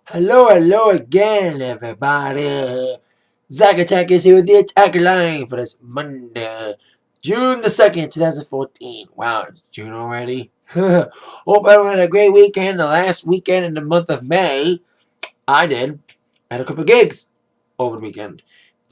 Hello again, everybody. Zack Attack is here with the Atakline for this Monday, June the 2nd, 2014. Wow, it's June already. Hope everyone had a great weekend. The last weekend in the month of May, I did. I had a couple of gigs over the weekend.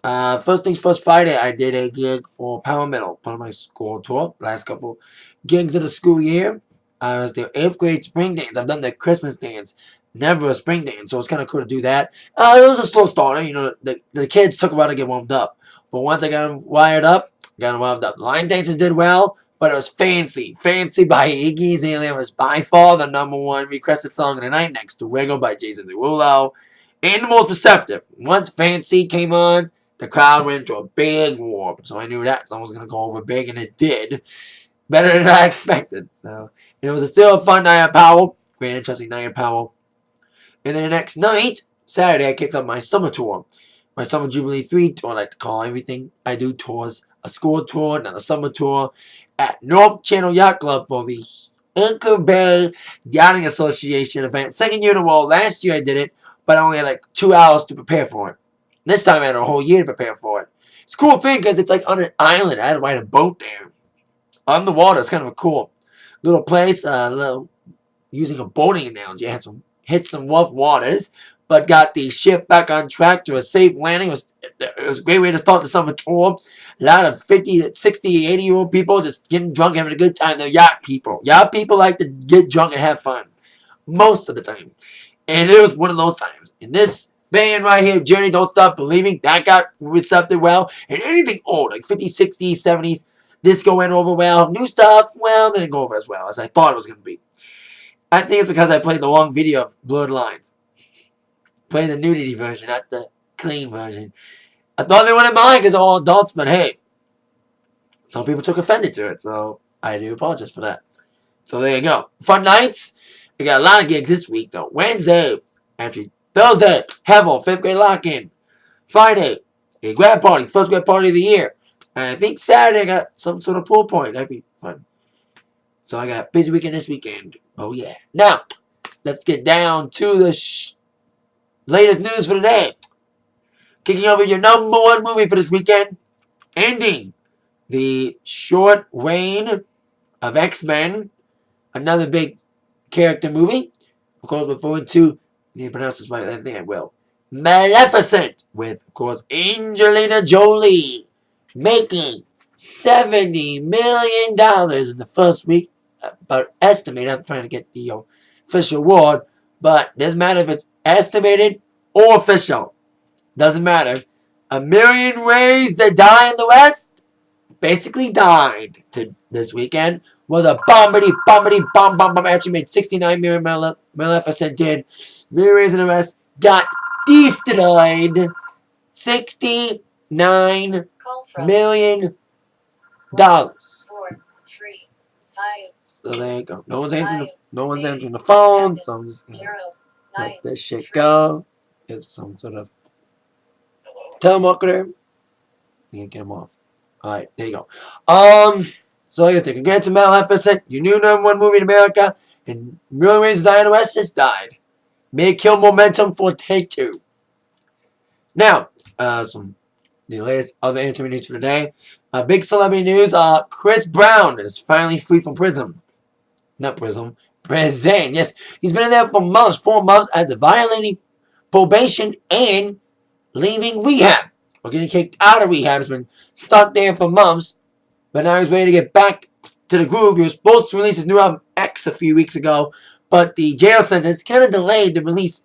First things first, Friday, I did a gig for Power Metal, part of my school tour. Last couple gigs of the school year. I was their 8th grade spring dance. I've done their Christmas dance. Never a spring dance, so it's kind of cool to do that. It was a slow starter. You know, the kids took a while to get warmed up. But once I got them wired up, got them warmed up. Line dances did well, but it was Fancy. Fancy by Iggy Azalea was by far the #1 requested song of the night, next to Wiggle by Jason Derulo. And the most receptive. Once Fancy came on, the crowd went into a big warp. So I knew that song was going to go over big, and it did. Better than I expected. So it was still a fun night at Powell. Great, interesting night at Powell. And then the next night, Saturday, I kicked off my summer tour. My Summer Jubilee 3 tour, I like to call everything I do tours. A school tour, and a summer tour at North Channel Yacht Club for the Anchor Bay Yachting Association event. Second year in a row. Last year I did it, but I only had like 2 hours to prepare for it. This time I had a whole year to prepare for it. It's a cool thing because it's like on an island. I had to ride a boat there. On the water. It's kind of a cool little place. Using a boating analogy. I had some hit some rough waters, but got the ship back on track to a safe landing. It was a great way to start the summer tour. A lot of 50, 60, 80-year-old people just getting drunk, having a good time. They're yacht people. Yacht people like to get drunk and have fun. Most of the time. And it was one of those times. And this band right here, Journey Don't Stop Believing, that got receptive well. And anything old, like 50s, 60s, 70s, disco went over well. New stuff, well, didn't go over as well as I thought it was going to be. I think it's because I played the long video of Blurred Lines. Played the nudity version, not the clean version. I thought they wouldn't mind because they're all adults, but hey, some people took offended to it, so I do apologize for that. So there you go. Fun nights. I got a lot of gigs this week, though. Wednesday, actually, Thursday, Hevel, 5th grade lock-in. Friday, a grad party, first grad party of the year. And I think Saturday I got some sort of pool party. That'd be fun. So I got a busy weekend this weekend. Oh, yeah. Now, let's get down to the latest news for today. Kicking off with your #1 movie for this weekend. Ending the short reign of X-Men. Another big character movie. Of course, we're forward to, you pronounce this right, I think I will. Maleficent. With, of course, Angelina Jolie. Making $70 million in the first week. But estimated, I'm trying to get the official award, but doesn't matter if it's estimated or official. Doesn't matter. 1,000,000 Ways to Die in the West basically died to this weekend. Was a bombity bomb. Actually made 69 million. Maleficent did. 1,000,000 Ways in the West got destroyed. $69 million. So there you go. No one's answering the phone, so I'm just gonna let this shit go. Get some sort of telemarketer. You can get him off. Alright, there you go. So like I said, congrats to Maleficent, your new #1 movie in America, and *1,000,000 Ways to Die in the West just died. May kill momentum for Take 2. Now, the latest other entertainment news for today. Big celebrity news. Chris Brown is finally free from prison. Not prison. Prison. Yes, he's been in there for months. 4 months after violating probation and leaving rehab. Or getting kicked out of rehab. He's been stuck there for months. But now he's ready to get back to the groove. He was supposed to release his new album X a few weeks ago. But the jail sentence kind of delayed the release.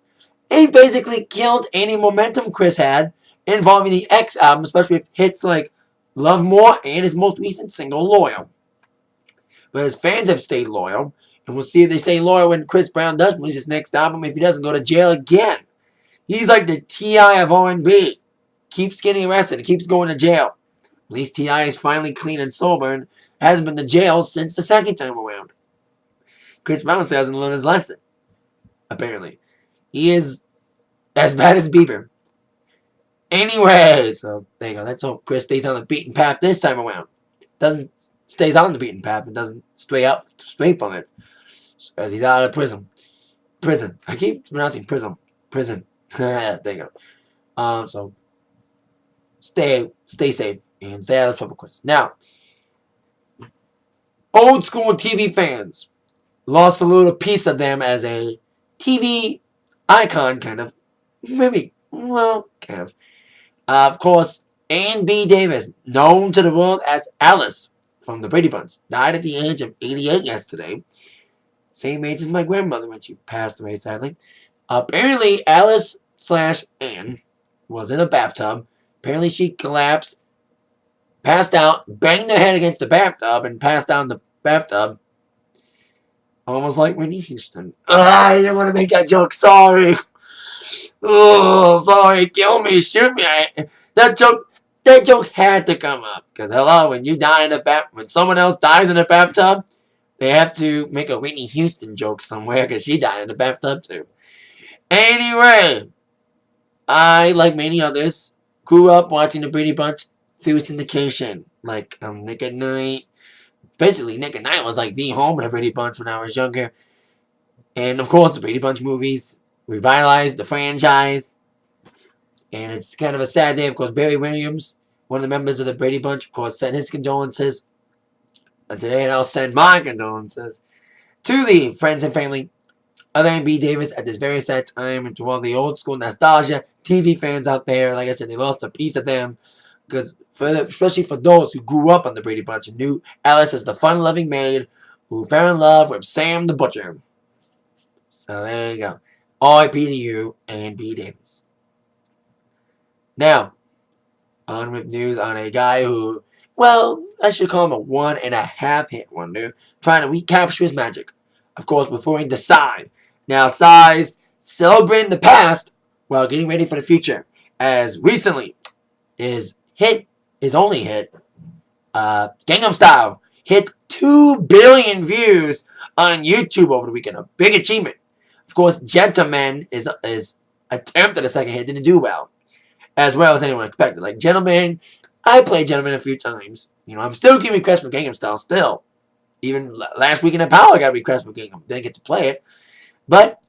And basically killed any momentum Chris had involving the X album, especially with hits like Love More and his most recent single, Loyal. But his fans have stayed loyal, and we'll see if they stay loyal when Chris Brown does release his next album, if he doesn't go to jail again. He's like the T.I. of R&B. Keeps getting arrested and keeps going to jail. At least T.I. is finally clean and sober and hasn't been to jail since the second time around. Chris Brown hasn't learned his lesson, apparently. He is as bad as Bieber. Anyway, so there you go. Let's hope Chris stays on the beaten path this time around. Stays on the beaten path and doesn't stray from it. As he's out of prison. I keep pronouncing prison. prison. There you go. So stay safe and stay out of trouble, Chris. Now, old school TV fans lost a little piece of them as a TV icon, kind of. Maybe, well, kind of. Of course, Ann B. Davis, known to the world as Alice from the Brady Bunch, died at the age of 88 yesterday. Same age as my grandmother when she passed away, sadly. Apparently, Alice slash Ann was in a bathtub. Apparently, she collapsed, passed out, banged her head against the bathtub, and passed out in the bathtub. Almost like Whitney Houston. I didn't want to make that joke. Sorry. Oh, sorry. Kill me. Shoot me. That joke had to come up. Because, hello, when you die in a when someone else dies in a bathtub, they have to make a Whitney Houston joke somewhere because she died in a bathtub too. Anyway, I, like many others, grew up watching the Brady Bunch through syndication. Like Nick at Night. Basically, Nick at Night was like the home of the Brady Bunch when I was younger. And of course, the Brady Bunch movies revitalized the franchise. And it's kind of a sad day. Of course, Barry Williams, one of the members of the Brady Bunch, of course, sent his condolences. And today I'll send my condolences to the friends and family of Ann B. Davis at this very sad time. And to all the old school nostalgia TV fans out there. Like I said, they lost a piece of them. Because especially for those who grew up on the Brady Bunch and knew Alice as the fun-loving maid who fell in love with Sam the Butcher. So there you go. R.I.P. to you, Ann B. Davis. Now, on with news on a guy who, well, I should call him a 1.5 hit wonder, trying to recapture his magic. Of course, referring to Psy. Now, Psy's celebrating the past while getting ready for the future. As recently, his only hit, Gangnam Style, hit 2 billion views on YouTube over the weekend. A big achievement. Of course, Gentleman is attempt at a second hit, didn't do well as anyone expected. Like Gentleman, I played Gentleman a few times. You know, I'm still getting requests for Gangnam Style still. Even last week in the Power, I got a request for Gangnam. Didn't get to play it. But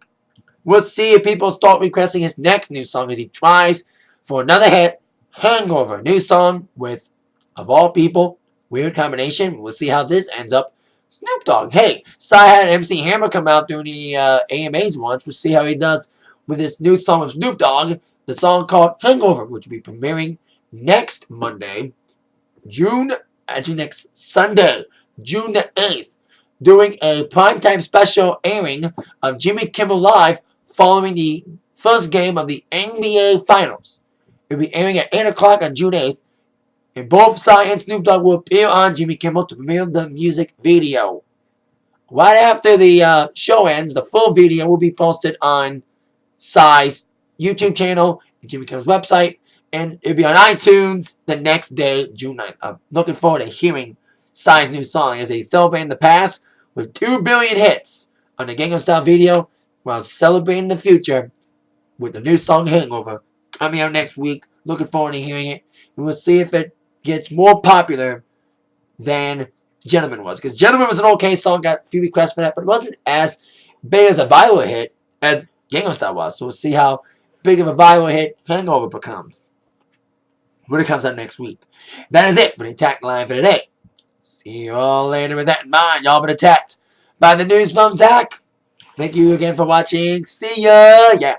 we'll see if people start requesting his next new song as he tries for another hit. Hangover, new song with, of all people, weird combination. We'll see how this ends up. Snoop Dogg. Hey, Psy had MC Hammer come out during the AMAs once. We'll see how he does with this new song with Snoop Dogg. The song called Hangover, which will be premiering next Monday, next Sunday, June the 8th, doing a primetime special airing of Jimmy Kimmel Live following the first game of the NBA Finals. It will be airing at 8 o'clock on June 8th, and both Psy and Snoop Dogg will appear on Jimmy Kimmel to premiere the music video. Right after the show ends, the full video will be posted on Psy's YouTube channel and Jimmy Kimmel's website, and it'll be on iTunes the next day, June 9th. I'm looking forward to hearing Psy's new song as they celebrate the past with 2 billion hits on the Gangnam Style video while celebrating the future with the new song Hangover. Coming out next week. Looking forward to hearing it. And we'll see if it gets more popular than Gentleman was. Because Gentleman was an okay song. Got a few requests for that. But it wasn't as big as a viral hit as Gangnam Style was. So we'll see how big of a viral hit Hangover becomes when it comes out next week. That is it for the Atakline for today. See you all later. With that in mind, y'all been attacked by the news from Zach. Thank you again for watching. See ya. Yeah.